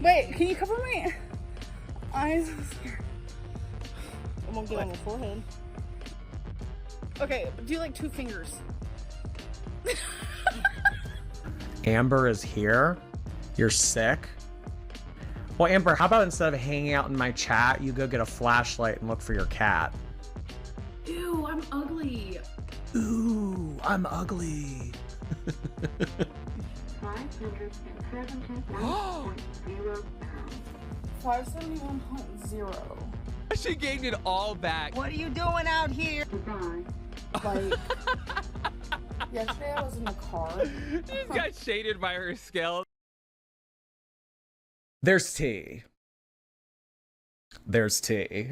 Wait, can you cover my eyes? I'm scared. I won't get on your forehead. Okay, do like 2 fingers. Amber is here? You're sick? Well, Amber, how about instead of hanging out in my chat, you go get a flashlight and look for your cat? Ew, I'm ugly. Ooh, I'm ugly. 571.0. She gained it all back. What are you doing out here? Like, yesterday I was in the car. She got shaded by her scale. There's tea. There's tea.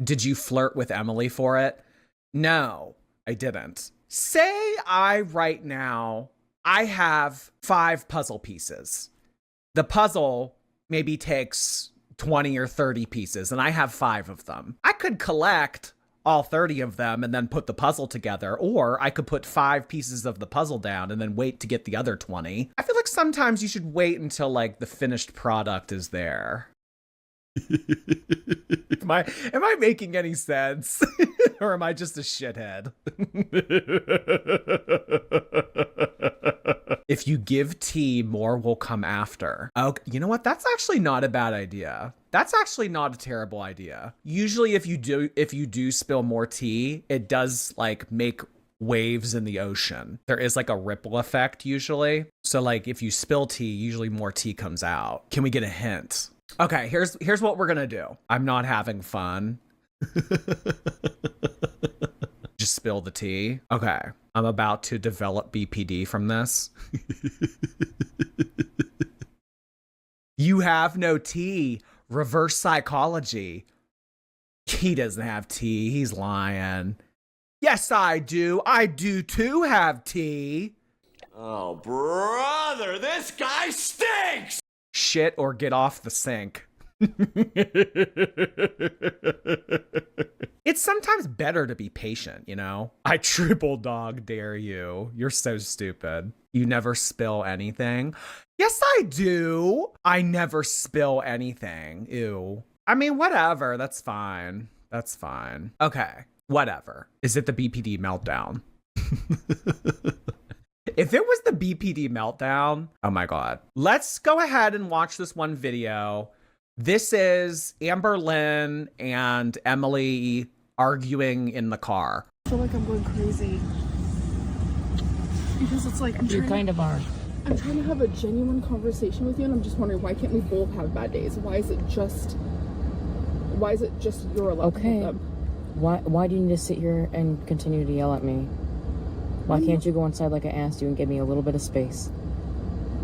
Did you flirt with Emily for it? No, I didn't. Say right now, I have 5 puzzle pieces. The puzzle maybe takes 20 or 30 pieces, and I have 5 of them. I could collect all 30 of them and then put the puzzle together, or I could put 5 pieces of the puzzle down and then wait to get the other 20. I feel like sometimes you should wait until like the finished product is there. Am I making any sense? Or am I just a shithead? If you give tea, more will come after. Okay, you know what? That's actually not a bad idea. That's actually not a terrible idea. Usually if you do spill more tea, it does like make waves in the ocean. There is like a ripple effect usually. So like if you spill tea, usually more tea comes out. Can we get a hint? Okay, here's what we're gonna do. I'm not having fun. Just spill the tea. Okay, I'm about to develop BPD from this. You have no tea. Reverse psychology. He doesn't have tea. He's lying. Yes, I do. I do too have tea. Oh, brother, this guy stinks! Shit or get off the sink. It's sometimes better to be patient, you know? I triple dog dare you. You're so stupid. You never spill anything. Yes, I do. I never spill anything. Ew. I mean, whatever. That's fine. That's fine. Okay. Whatever. Is it the BPD meltdown? If it was the BPD meltdown, oh my God. Let's go ahead and watch this one video. This is amberlynn and Emily arguing in the car. I feel like I'm going crazy. Because it's like, You kind of are. I'm trying to have a genuine conversation with you, and I'm just wondering, why can't we both have bad days? Why is it just you're allowed to have them? Why do you need to sit here and continue to yell at me? Why can't you go inside like I asked you and give me a little bit of space?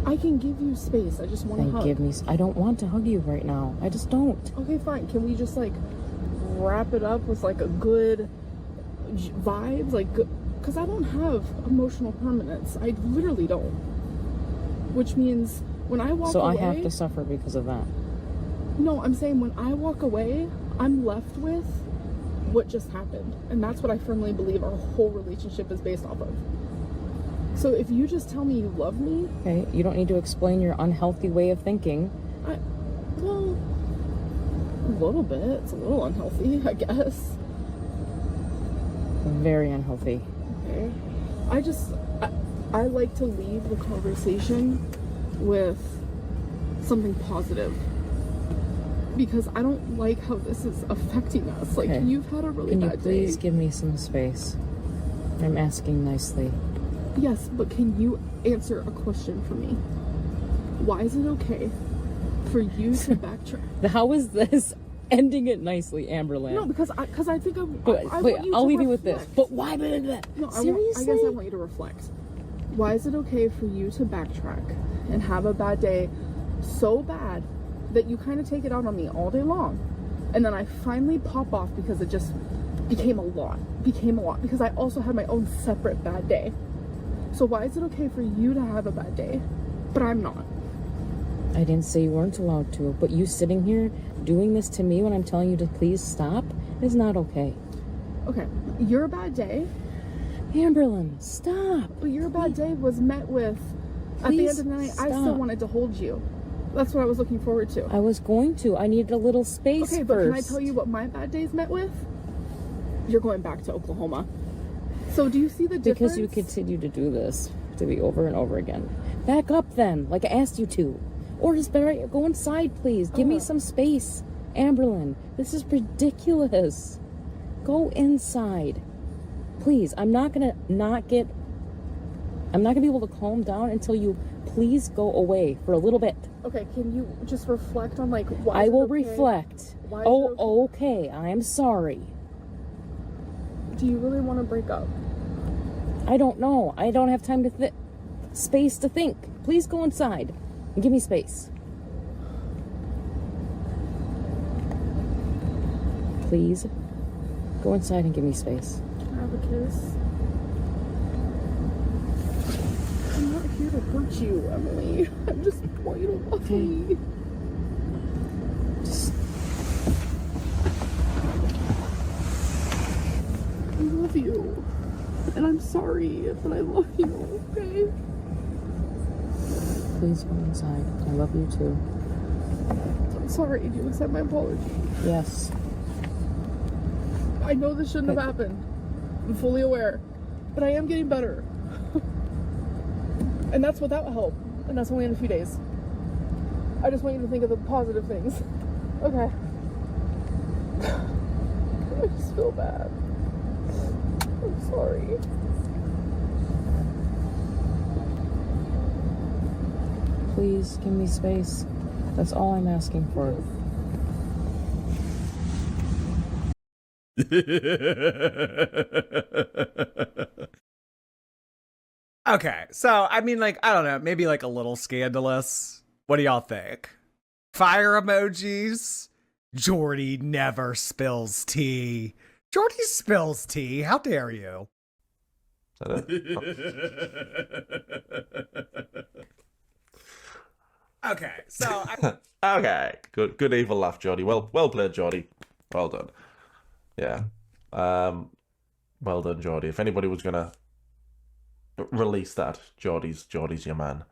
I can give you space. I just want to hug. Give me. I don't want to hug you right now. I just don't. Okay, fine. Can we just like wrap it up with like a good vibes? Like, because I don't have emotional permanence. I literally don't. Which means when I walk away. So I have to suffer because of that. No, I'm saying when I walk away, I'm left with what just happened, and that's what I firmly believe our whole relationship is based off of. So if you just tell me you love me, okay, you don't need to explain your unhealthy way of thinking. Well, a little bit. It's a little unhealthy, I guess. Very unhealthy. Okay. I like to leave the conversation with something positive, because I don't like how this is affecting us. Like, okay. You've had a really bad day. Can you please give me some space? I'm asking nicely. Yes, but can you answer a question for me? Why is it okay for you to backtrack? How is this ending it nicely, Amberlynn? No, because I think I'll leave you with this. But why? No, seriously? I guess I want you to reflect. Why is it okay for you to backtrack and have a bad day so bad that you kind of take it out on me all day long, and then I finally pop off because it just became a lot, because I also had my own separate bad day. So why is it okay for you to have a bad day, but I'm not? I didn't say you weren't allowed to, but you sitting here doing this to me when I'm telling you to please stop is not okay. Okay, your bad day Amberlynn, stop. But your bad day was met with, at the end of the night, I still wanted to hold you. That's what I was looking forward to. I was going to. I needed a little space Okay, first. but can I tell you what my bad days met with? You're going back to Oklahoma. So do you see the difference? Because you continue to do this to me over and over again. Back up then, like I asked you to. Or just better, go inside, please. Give me some space. Amberlynn, this is ridiculous. Go inside. Please, I'm not gonna be able to calm down until you please go away for a little bit. Okay, can you just reflect on, like, why I will okay? reflect. Why Okay, I am sorry. Do you really want to break up? I don't know. I don't have time to space to think. Please go inside and give me space. Please go inside and give me space. Can I have a kiss? I'm not here to hurt you, Emily. I just want you to love me. Just I love you. And I'm sorry, but I love you, okay? please go inside. I love you too. I'm sorry. Do you accept my apology? Yes. I know this shouldn't have happened. I'm fully aware. But I am getting better. And that's without help. And that's only in a few days. I just want you to think of the positive things. Okay. I just feel bad. I'm sorry. Please give me space. That's all I'm asking for. Okay, so I mean, like, I don't know, maybe like a little scandalous. What do y'all think? Fire emojis? Jordy never spills tea. Jordy spills tea. How dare you? Is that it? Okay, so Okay, good evil laugh, Jordy. Well played, Jordy. Well done. Yeah. Well done, Jordy. If anybody was gonna release that, Jordy's your man.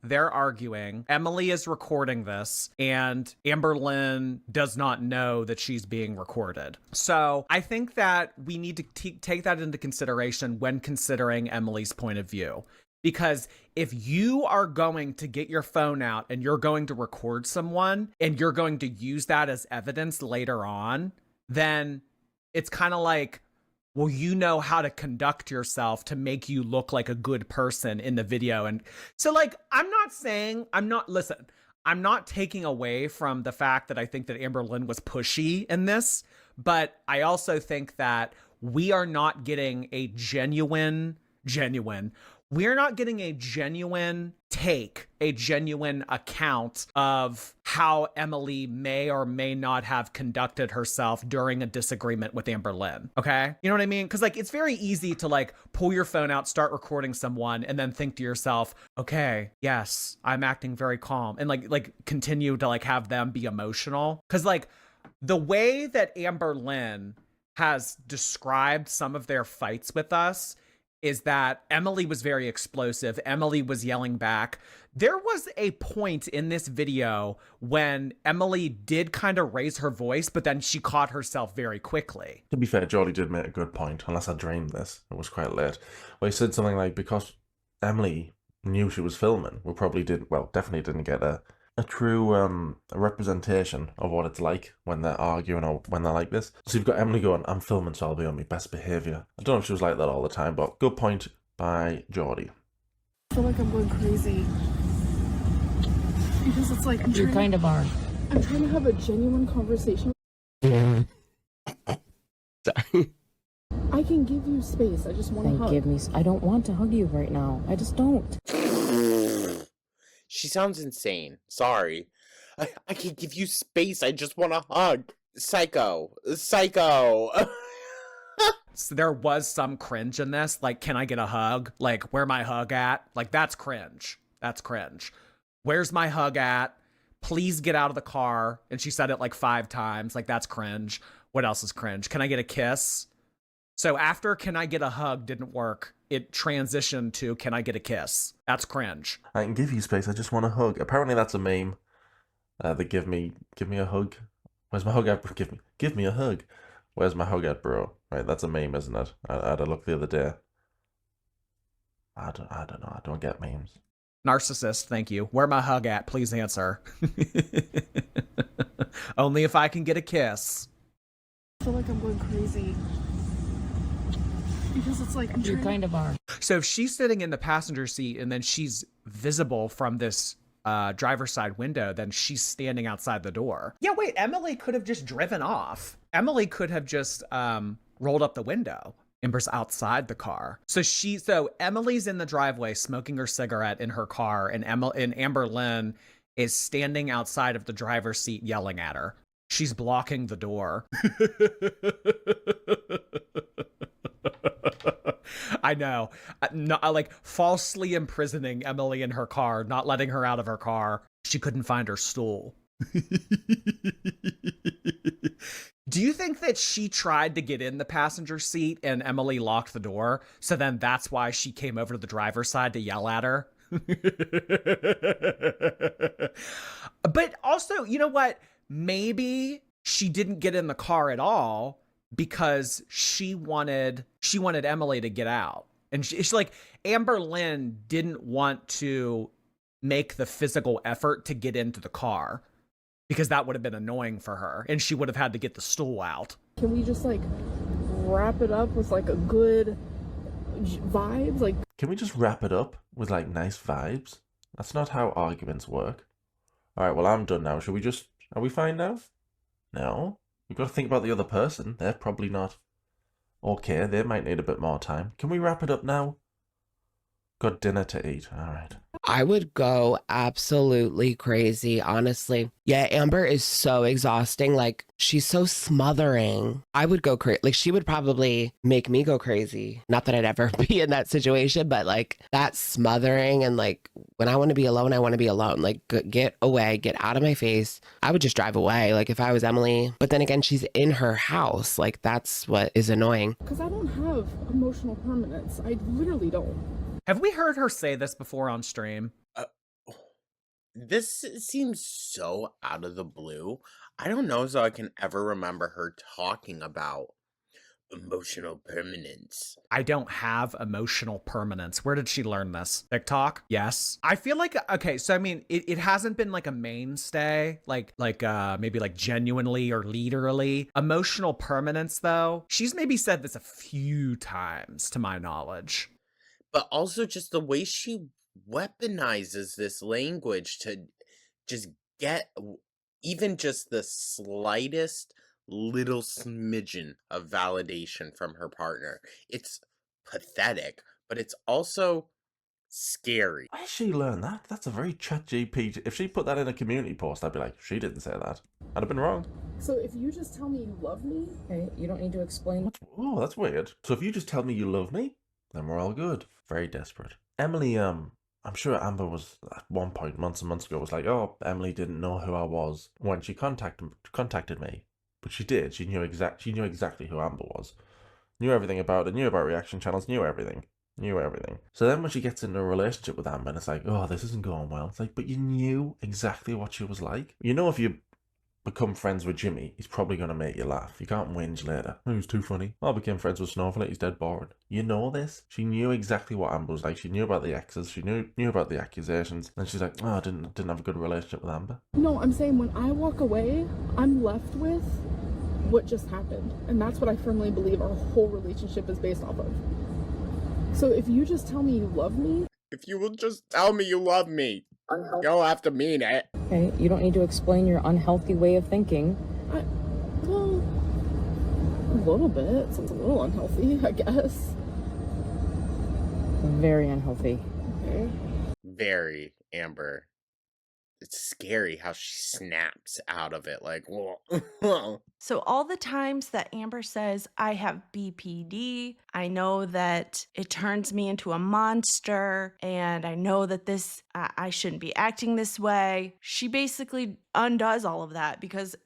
they're arguing. Emily is recording this, and amberlynn does not know that she's being recorded. So I think that we need to take that into consideration when considering Emily's point of view. Because if you are going to get your phone out and you're going to record someone and you're going to use that as evidence later on, then it's kind of like, well, you know how to conduct yourself to make you look like a good person in the video. And so, like, I'm not taking away from the fact that I think that amberlynn was pushy in this, but I also think that we are not getting a genuine take, a genuine account of how Emily may or may not have conducted herself during a disagreement with amberlynn. Okay? You know what I mean? Because, like, it's very easy to, like, pull your phone out, start recording someone, and then think to yourself, okay, yes, I'm acting very calm, and like continue to, like, have them be emotional. Because, like, the way that amberlynn has described some of their fights with us is that Emily was very explosive. Emily was yelling back. There was a point in this video when Emily did kind of raise her voice, but then she caught herself very quickly. To be fair, Jordy did make a good point, unless I dreamed this. It was quite late. Well, he said something like, because Emily knew she was filming, we probably definitely didn't get a true representation of what it's like when they're arguing or when they're like this. So you've got Emily going, I'm filming, so I'll be on my best behaviour. I don't know if she was like that all the time, but good point by Jordy. I feel like I'm going crazy. Because it's like, You kind of are. I'm trying to have a genuine conversation. Sorry. I can give you space. I just want to Then hug. give me. I don't want to hug you right now. I just don't. She sounds insane. Sorry. I can give you space. I just want to hug. Psycho. Psycho. So there was some cringe in this. Like, can I get a hug? Like, where my hug at? Like, that's cringe. That's cringe. Where's my hug at? Please get out of the car. And she said it like 5 times. Like, that's cringe. What else is cringe? Can I get a kiss? So after "can I get a hug" didn't work, it transitioned to "can I get a kiss." That's cringe. I can give you space. I just want a hug. Apparently, that's a meme. They give me a hug. Where's my hug at? Give me a hug. Where's my hug at, bro? Right, that's a meme, isn't it? I had a look the other day. I don't know. I don't get memes. Narcissist, thank you. Where my hug at? Please answer. Only if I can get a kiss. I feel like I'm going crazy. Because it's like, You kind of are. So if she's sitting in the passenger seat and then she's visible from this driver's side window, then she's standing outside the door. Yeah, wait, Emily could have just driven off. Emily could have just rolled up the window. Amber's outside the car. So Emily's in the driveway smoking her cigarette in her car, and amberlynn is standing outside of the driver's seat yelling at her. She's blocking the door. I know. Like falsely imprisoning Emily in her car, not letting her out of her car. She couldn't find her stool. Do you think that she tried to get in the passenger seat and Emily locked the door? So then that's why she came over to the driver's side to yell at her? But also, you know what? Maybe she didn't get in the car at all because she wanted Emily to get out. And she's like, amberlynn didn't want to make the physical effort to get into the car because that would have been annoying for her and she would have had to get the stool out. can we just like wrap it up with like a good vibes? Like, Can we just wrap it up with like nice vibes? That's not how arguments work. Alright, well, I'm done now. Are we fine now? No. We've got to think about the other person. They're probably not okay. They might need a bit more time. Can we wrap it up now? Got dinner to eat. Alright. I would go absolutely crazy, honestly. Yeah, Amber is so exhausting. Like, she's so smothering. I would go crazy. Like, she would probably make me go crazy. Not that I'd ever be in that situation, but like that smothering and like when I want to be alone, I want to be alone. Like, get away, get out of my face. I would just drive away. Like, if I was Emily. But then again, she's in her house. Like, that's what is annoying. because I don't have emotional permanence. I literally don't. Have we heard her say this before on stream? This seems so out of the blue. I don't know if I can ever remember her talking about emotional permanence. I don't have emotional permanence. Where did she learn this? TikTok? Yes. I feel like, okay, so I mean, it hasn't been like a mainstay, like maybe like genuinely or literally. Emotional permanence, though, she's maybe said this a few times to my knowledge. But also just the way she weaponizes this language to just get even just the slightest little smidgen of validation from her partner. It's pathetic, but it's also scary. Where did she learn that? That's a very ChatGPT. If she put that in a community post, I'd be like, she didn't say that. I'd have been wrong. So if you just tell me you love me, Okay, you don't need to explain. Oh, that's weird. So if you just tell me you love me, then we're all good. Very desperate. Emily, I'm sure Amber was at one point months and months ago was like, oh, Emily didn't know who I was when she contacted me, but she did. She knew exactly who Amber was. Knew everything about it. Knew about reaction channels. Knew everything. So then when she gets into a relationship with Amber, and it's like, oh, this isn't going well. It's like, but you knew exactly what she was like. You know, if you become friends with Jimmy, he's probably going to make you laugh. You can't whinge later. Oh, he was too funny. I became friends with Snowflake. He's dead boring. You know this. She knew exactly what Amber was like. She knew about the exes. She knew about the accusations. And she's like, oh, I didn't have a good relationship with Amber. no, I'm saying when I walk away, I'm left with what just happened. And that's what I firmly believe our whole relationship is based off of. So if you just tell me you love me, If you will just tell me you love me, you don't have to mean it. Okay, you don't need to explain your unhealthy way of thinking. well, a little bit. It's a little unhealthy, I guess. Very unhealthy. Okay. Very, Amber. It's scary how she snaps out of it like, whoa. So all the times that Amber says, I have BPD, I know that it turns me into a monster, and I know that I shouldn't be acting this way. She basically undoes all of that because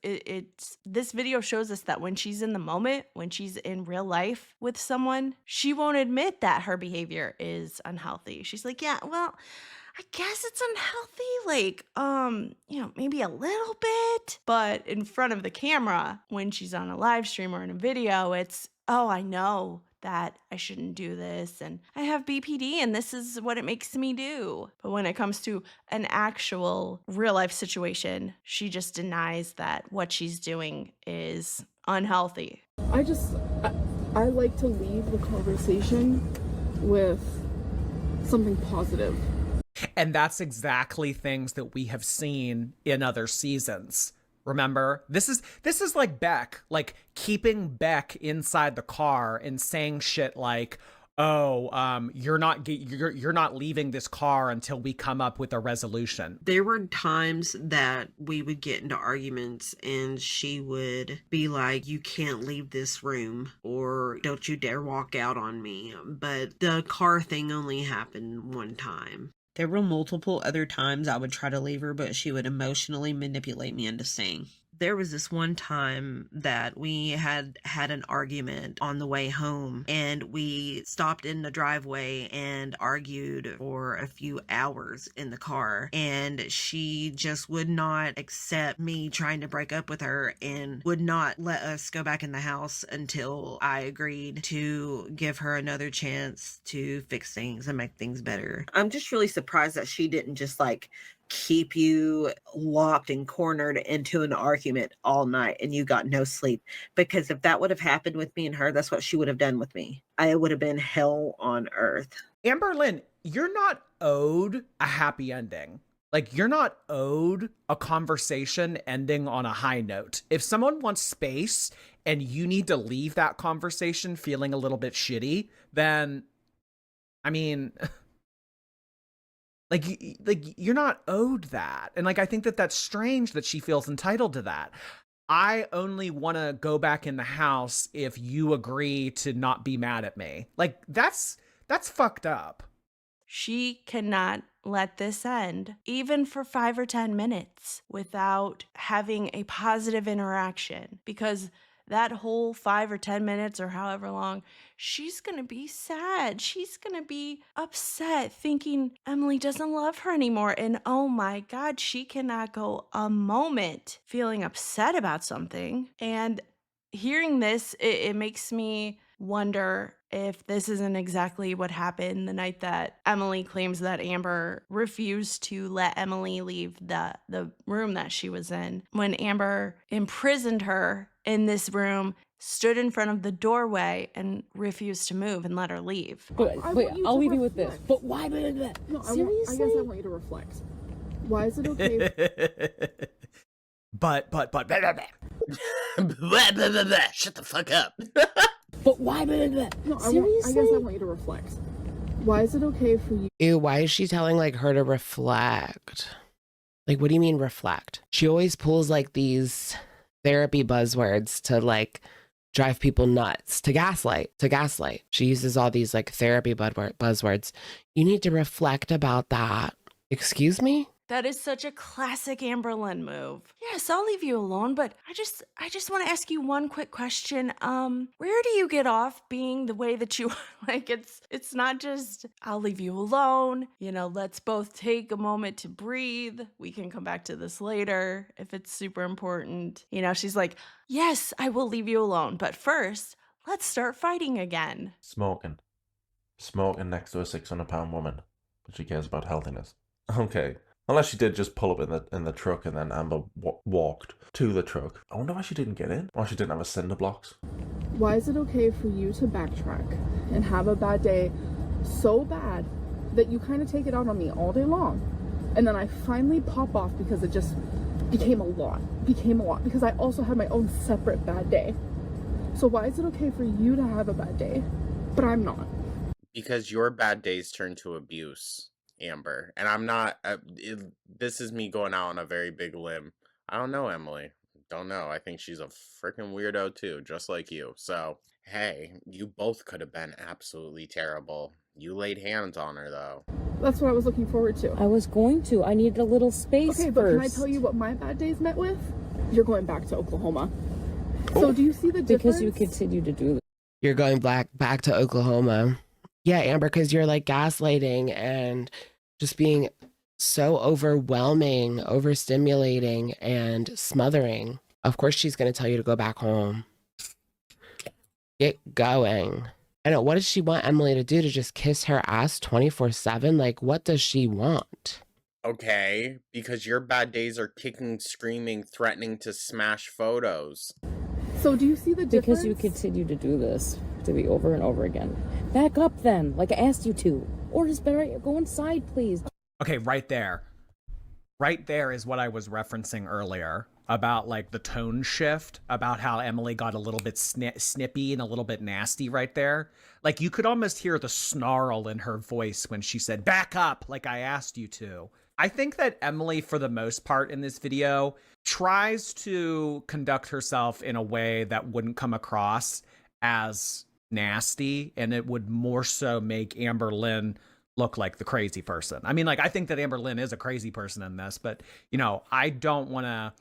this video shows us that when she's in the moment, when she's in real life with someone, she won't admit that her behavior is unhealthy. She's like, yeah, well, I guess it's unhealthy, like, maybe a little bit. But in front of the camera, when she's on a live stream or in a video, it's, oh, I know that I shouldn't do this, and I have BPD, and this is what it makes me do. But when it comes to an actual real life situation, she just denies that what she's doing is unhealthy. I like to leave the conversation with something positive. And that's exactly things that we have seen in other seasons. Remember, this is like Beck, like keeping Beck inside the car and saying shit like, "Oh, you're not leaving this car until we come up with a resolution." There were times that we would get into arguments and she would be like, you can't leave this room, or don't you dare walk out on me. But the car thing only happened one time. There were multiple other times I would try to leave her, but she would emotionally manipulate me into staying. There was this one time that we had an argument on the way home, and we stopped in the driveway and argued for a few hours in the car, and she just would not accept me trying to break up with her and would not let us go back in the house until I agreed to give her another chance to fix things and make things better. I'm just really surprised that she didn't just like keep you locked and cornered into an argument all night and you got no sleep. Because if that would have happened with me and her, that's what she would have done with me. I would have been hell on earth. Amberlynn, you're not owed a happy ending. Like, you're not owed a conversation ending on a high note. If someone wants space and you need to leave that conversation feeling a little bit shitty, then, I mean... Like, you're not owed that. And, like, I think that that's strange that she feels entitled to that. I only want to go back in the house if you agree to not be mad at me. Like, that's fucked up. She cannot let this end, even for 5 or 10 minutes, without having a positive interaction, because that whole 5 or 10 minutes or however long, she's going to be sad. She's going to be upset thinking Emily doesn't love her anymore. And oh my God, she cannot go a moment feeling upset about something. And hearing this, it makes me wonder if this isn't exactly what happened the night that Emily claims that Amber refused to let Emily leave the room that she was in. When Amber imprisoned her in this room, stood in front of the doorway and refused to move and let her leave. But I'll leave you with this. But why? No, Seriously? I guess I want you to reflect. Why is it okay? But Blah, blah, blah, blah. Shut the fuck up. But why? No, Seriously? I guess I want you to reflect. Why is it okay for you? Ew, why is she telling like her to reflect? Like, what do you mean reflect? She always pulls like these therapy buzzwords to like drive people nuts, to gaslight. She uses all these like therapy buzzwords. You need to reflect about that. Excuse me? That is such a classic Amberlynn move. Yes, I'll leave you alone, but I just want to ask you one quick question. Where do you get off being the way that you are? Like, it's not just, I'll leave you alone. You know, let's both take a moment to breathe. We can come back to this later if it's super important. You know, she's like, yes, I will leave you alone, but first, let's start fighting again. Smoking next to a 600-pound woman, but she cares about healthiness. Okay. Unless she did just pull up in the truck and then Amber walked to the truck. I wonder why she didn't get in. Or she didn't have a cinder blocks. Why is it okay for you to backtrack and have a bad day so bad that you kind of take it out on me all day long? And then I finally pop off because it just became a lot. Because I also had my own separate bad day. So why is it okay for you to have a bad day, but I'm not? Because your bad days turn to abuse, Amber. And I'm not, this is me going out on a very big limb. I don't know, Emily. don't know. I think she's a freaking weirdo too, just like you. So, hey, you both could have been absolutely terrible. You laid hands on her, though. That's what I was looking forward to. I was going to. I needed a little space Okay, first. but can I tell you what my bad days met with? You're going back to Oklahoma. So do you see the difference? Because you continue to do this. You're going back to Oklahoma. Yeah, Amber, because you're like gaslighting and just being so overwhelming, overstimulating, and smothering. Of course, she's going to tell you to go back home. Get going. I know. What does she want Emily to do? To just kiss her ass 24/7? Like, what does she want? Okay, because your bad days are kicking, screaming, threatening to smash photos. So do you see the difference? Because you continue to do this to me over and over again. Back up then, like I asked you to. Or just better, go inside, please. Okay, right there. Right there is what I was referencing earlier about like the tone shift, about how Emily got a little bit snippy and a little bit nasty right there. Like you could almost hear the snarl in her voice when she said, back up, like I asked you to. I think that Emily, for the most part in this video, tries to conduct herself in a way that wouldn't come across as nasty, and it would more so make amberlynn look like the crazy person. I mean, like, I think that amberlynn is a crazy person in this, but, you know, I don't want to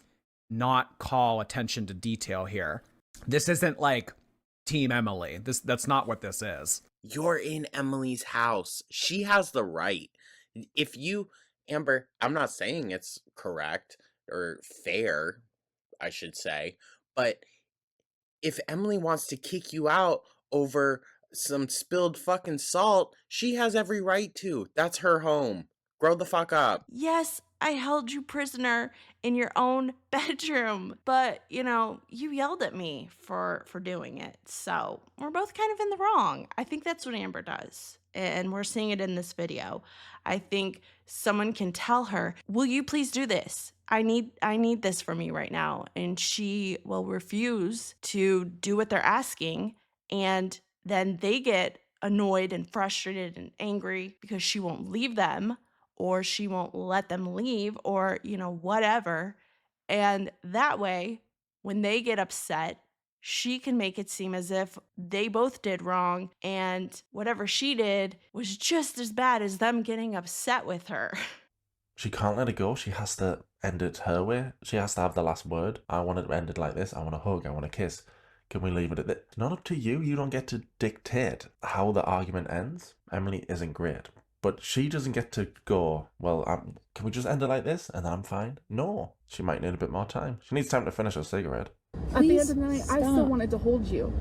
not call attention to detail here. This isn't like Team Emily. That's not what this is. You're in Emily's house. She has the right. If you, Amber, I'm not saying it's correct or fair, I should say, but if Emily wants to kick you out over some spilled fucking salt, she has every right to. That's her home. Grow the fuck up. Yes, I held you prisoner in your own bedroom, but you know, you yelled at me for doing it. So we're both kind of in the wrong. I think that's what Amber does. And we're seeing it in this video. I think someone can tell her, will you please do this? I need this from you right now. And she will refuse to do what they're asking. And then they get annoyed and frustrated and angry because she won't leave them, or she won't let them leave, or, you know, whatever. And that way, when they get upset, she can make it seem as if they both did wrong and whatever she did was just as bad as them getting upset with her. She can't let it go. She has to end it her way. She has to have the last word. I want it to end it like this. I want a hug. I want a kiss. Can we leave it at that? It's not up to you. You don't get to dictate how the argument ends. Emily isn't great. But she doesn't get to go, well, can we just end it like this and I'm fine? No. She might need a bit more time. She needs time to finish her cigarette. At the end of the night, I still wanted to hold you.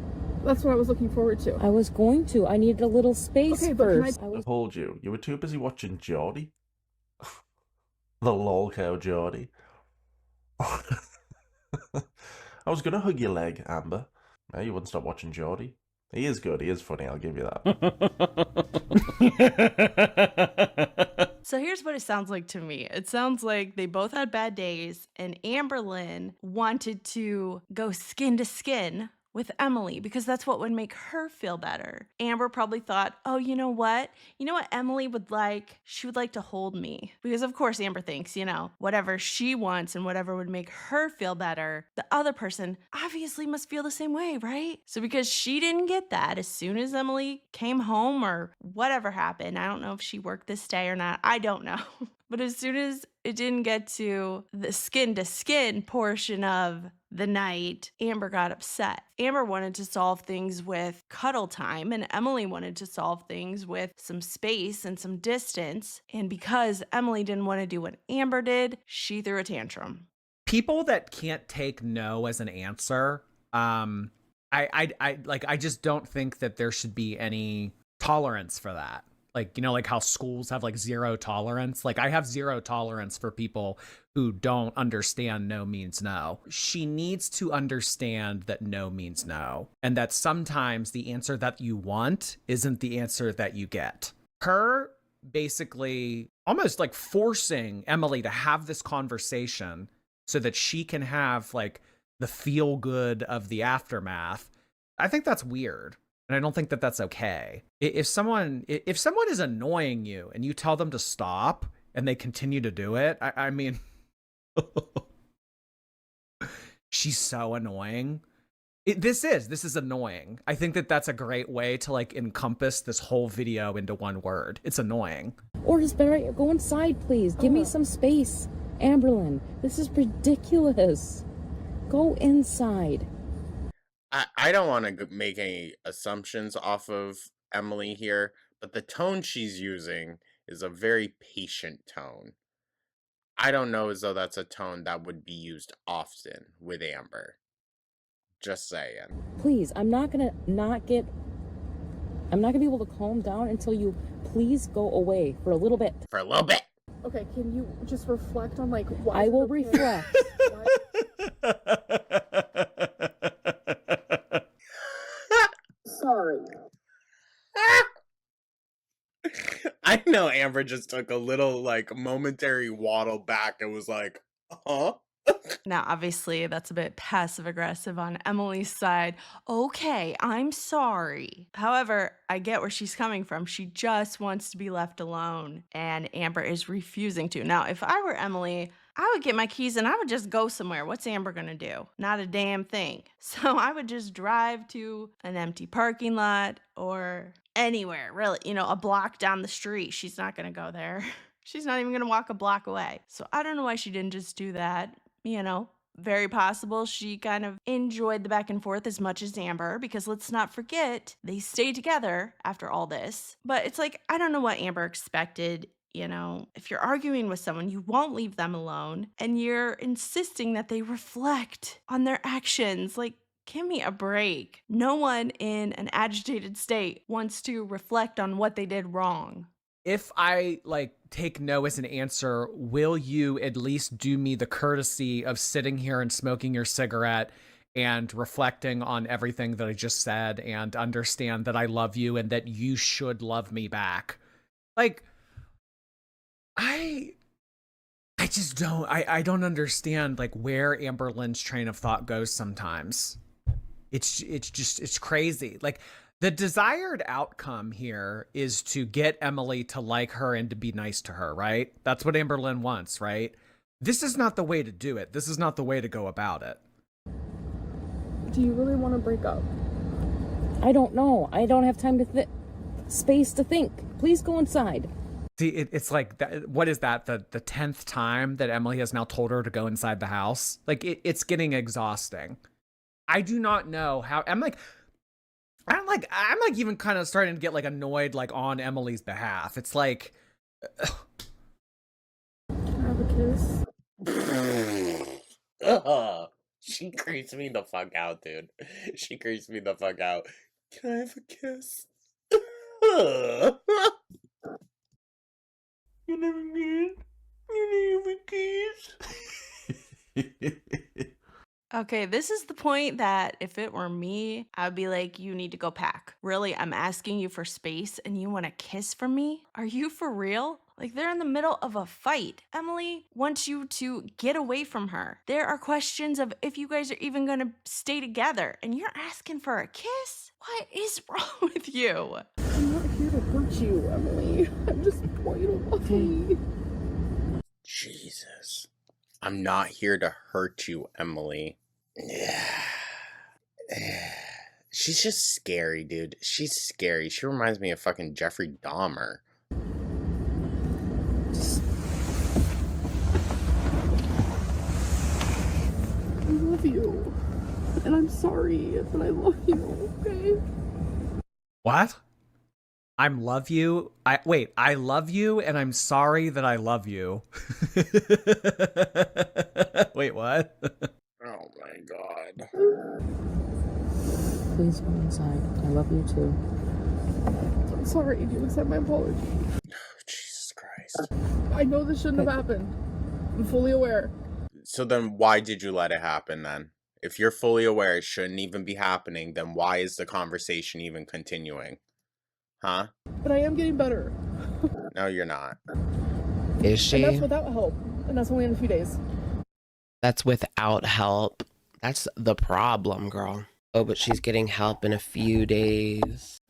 That's what I was looking forward to. I was going to. I needed a little space first. I told you. You were too busy watching Jordy. The lol cow Jordy. I was going to hug your leg, Amber. No, you wouldn't stop watching Jordy. He is good. He is funny. I'll give you that. So here's what it sounds like to me. It sounds like they both had bad days, and Amberlynn wanted to go skin to skin with Emily because that's what would make her feel better. Amber probably thought, oh, you know what? You know what Emily would like? She would like to hold me. Because of course Amber thinks, you know, whatever she wants and whatever would make her feel better, the other person obviously must feel the same way, right? So because she didn't get that, as soon as Emily came home or whatever happened, I don't know if she worked this day or not, I don't know. But as soon as it didn't get to the skin-to-skin portion of the night, Amber got upset. Amber wanted to solve things with cuddle time, and Emily wanted to solve things with some space and some distance. And because Emily didn't want to do what Amber did, she threw a tantrum. People that can't take no as an answer, I just don't think that there should be any tolerance for that. Like, you know, like how schools have like zero tolerance. Like I have zero tolerance for people who don't understand no means no. She needs to understand that no means no, and that sometimes the answer that you want isn't the answer that you get. Her basically almost like forcing Emily to have this conversation so that she can have like the feel good of the aftermath. I think that's weird. And I don't think that that's okay. If someone is annoying you and you tell them to stop and they continue to do it, I mean, She's so annoying. This is annoying. I think that that's a great way to like encompass this whole video into one word. It's annoying. Or is better, go inside, please. Give me some space. Amberlynn, this is ridiculous. Go inside. I don't want to make any assumptions off of Emily here, but the tone she's using is a very patient tone. I don't know as though that's a tone that would be used often with Amber. Just saying. Please, I'm not gonna be able to calm down until you please go away for a little bit. For a little bit. Okay, can you just reflect on like why? I will reflect. Sorry. I know Amber just took a little like momentary waddle back and was like, huh? Now, obviously, that's a bit passive aggressive on Emily's side. Okay, I'm sorry. However, I get where she's coming from. She just wants to be left alone, and Amber is refusing to. Now, if I were Emily, I would get my keys and I would just go somewhere. What's Amber gonna do? Not a damn thing. So I would just drive to an empty parking lot or anywhere, really, a block down the street. She's not gonna go there. She's not even gonna walk a block away. So I don't know why she didn't just do that. Very possible she kind of enjoyed the back and forth as much as Amber, because let's not forget, they stayed together after all this. But it's like, I don't know what Amber expected. If you're arguing with someone, you won't leave them alone, and you're insisting that they reflect on their actions. Like, give me a break. No one in an agitated state wants to reflect on what they did wrong. If I take no as an answer, will you at least do me the courtesy of sitting here and smoking your cigarette and reflecting on everything that I just said and understand that I love you and that you should love me back? I just don't, I don't understand where Amberlynn's train of thought goes sometimes. It's crazy. The desired outcome here is to get Emily to like her and to be nice to her, right? That's what Amberlynn wants, right? This is not the way to do it. This is not the way to go about it. Do you really want to break up? I don't know. I don't have time to space to think. Please go inside. See, it's like, what is that? The 10th time that Emily has now told her to go inside the house? It's getting exhausting. I do not know how. I'm even kind of starting to get annoyed on Emily's behalf. It's like, Can I have a kiss? She creeps me the fuck out, dude. She creeps me the fuck out. Can I have a kiss? You never did. You never kiss. Okay, this is the point that if it were me, I would be like, you need to go pack. Really, I'm asking you for space and you want a kiss from me? Are you for real? They're in the middle of a fight. Emily wants you to get away from her. There are questions of if you guys are even gonna stay together, and you're asking for a kiss? What is wrong with you? I'm not here to hurt you, Emily. I'm just want you to love me. Jesus. I'm not here to hurt you, Emily. She's just scary, dude. She's scary. She reminds me of fucking Jeffrey Dahmer. I love you. And I'm sorry that I love you, okay? what? I love you. I love you and I'm sorry that I love you. Wait, what? Oh my god. Please go inside. I love you too. I'm sorry. Do you accept my apology? Jesus Christ. I know this shouldn't have happened. I'm fully aware. So then why did you let it happen then? If you're fully aware it shouldn't even be happening, then why is the conversation even continuing? Huh? But I am getting better. No, you're not. Is she? And that's without help. And that's only in a few days. That's without help. That's the problem, girl. Oh, but she's getting help in a few days.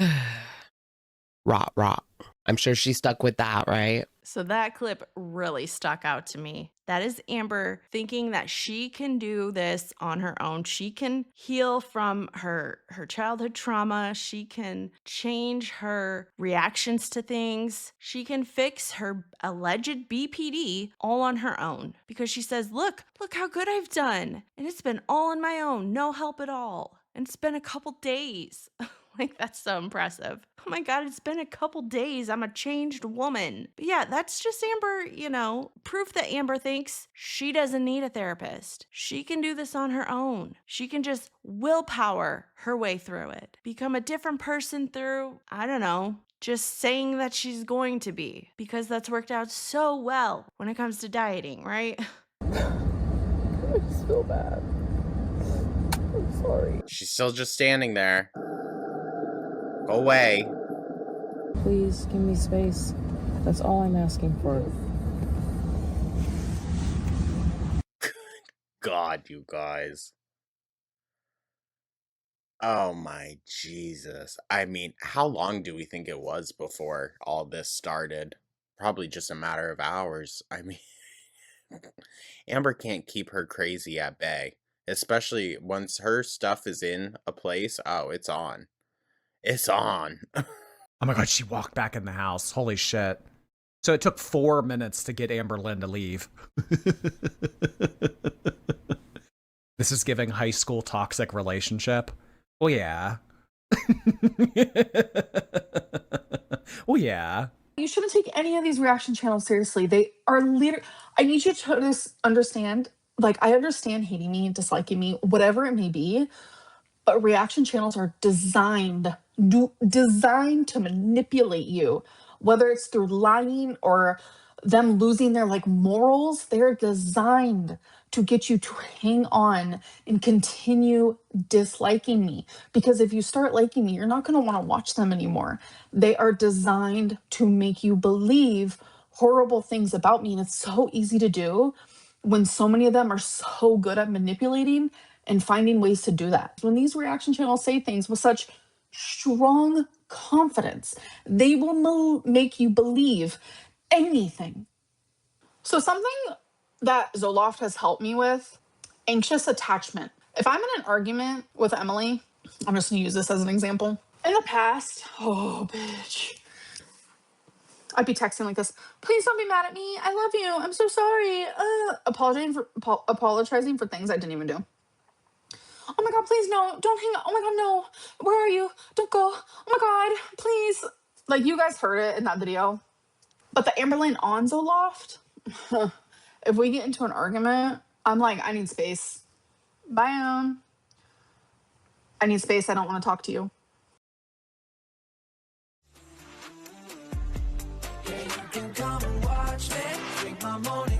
Rot. I'm sure she's stuck with that, right? So that clip really stuck out to me. That is Amber thinking that she can do this on her own. She can heal from her childhood trauma. She can change her reactions to things. She can fix her alleged BPD all on her own because she says, look how good I've done. And it's been all on my own, no help at all. And it's been a couple days. Like, that's so impressive. Oh my God, it's been a couple days. I'm a changed woman. But yeah, that's just Amber, proof that Amber thinks she doesn't need a therapist. She can do this on her own. She can just willpower her way through it. Become a different person through, I don't know, just saying that she's going to be. Because that's worked out so well when it comes to dieting, right? It's so bad. I'm sorry. She's still just standing there. Go away. Please give me space. That's all I'm asking for. God, you guys. Oh my Jesus. I mean, how long do we think it was before all this started? Probably just a matter of hours. I mean, Amber can't keep her crazy at bay. Especially once her stuff is in a place. Oh, it's on. It's on. Oh my God, she walked back in the house. Holy shit. So it took 4 minutes to get amberlynn to leave. This is giving high school toxic relationship. Well, yeah. Well, yeah. You shouldn't take any of these reaction channels seriously. They are literally, I need you to understand, like, I understand hating me, disliking me, whatever it may be, but reaction channels are designed to manipulate you, whether it's through lying or them losing their morals. They're designed to get you to hang on and continue disliking me, because if you start liking me, you're not going to want to watch them anymore. They are designed to make you believe horrible things about me, and it's so easy to do when so many of them are so good at manipulating and finding ways to do that. When these reaction channels say things with such strong confidence, they will make you believe anything. So something that Zoloft has helped me with, anxious attachment. If I'm in an argument with Emily, I'm just gonna use this as an example. In the past, oh bitch, I'd be texting like this, please don't be mad at me, I love you, I'm so sorry, apologizing for things I didn't even do. Oh my God, please no, don't hang up. Oh my God, no. Where are you? Don't go. Oh my God, please. Like, you guys heard it in that video. But the amberlynn on Zoloft, if we get into an argument, I'm like, I need space. Bye. I need space. I don't want to talk to you. Yeah, you can come and watch me. Drink my morning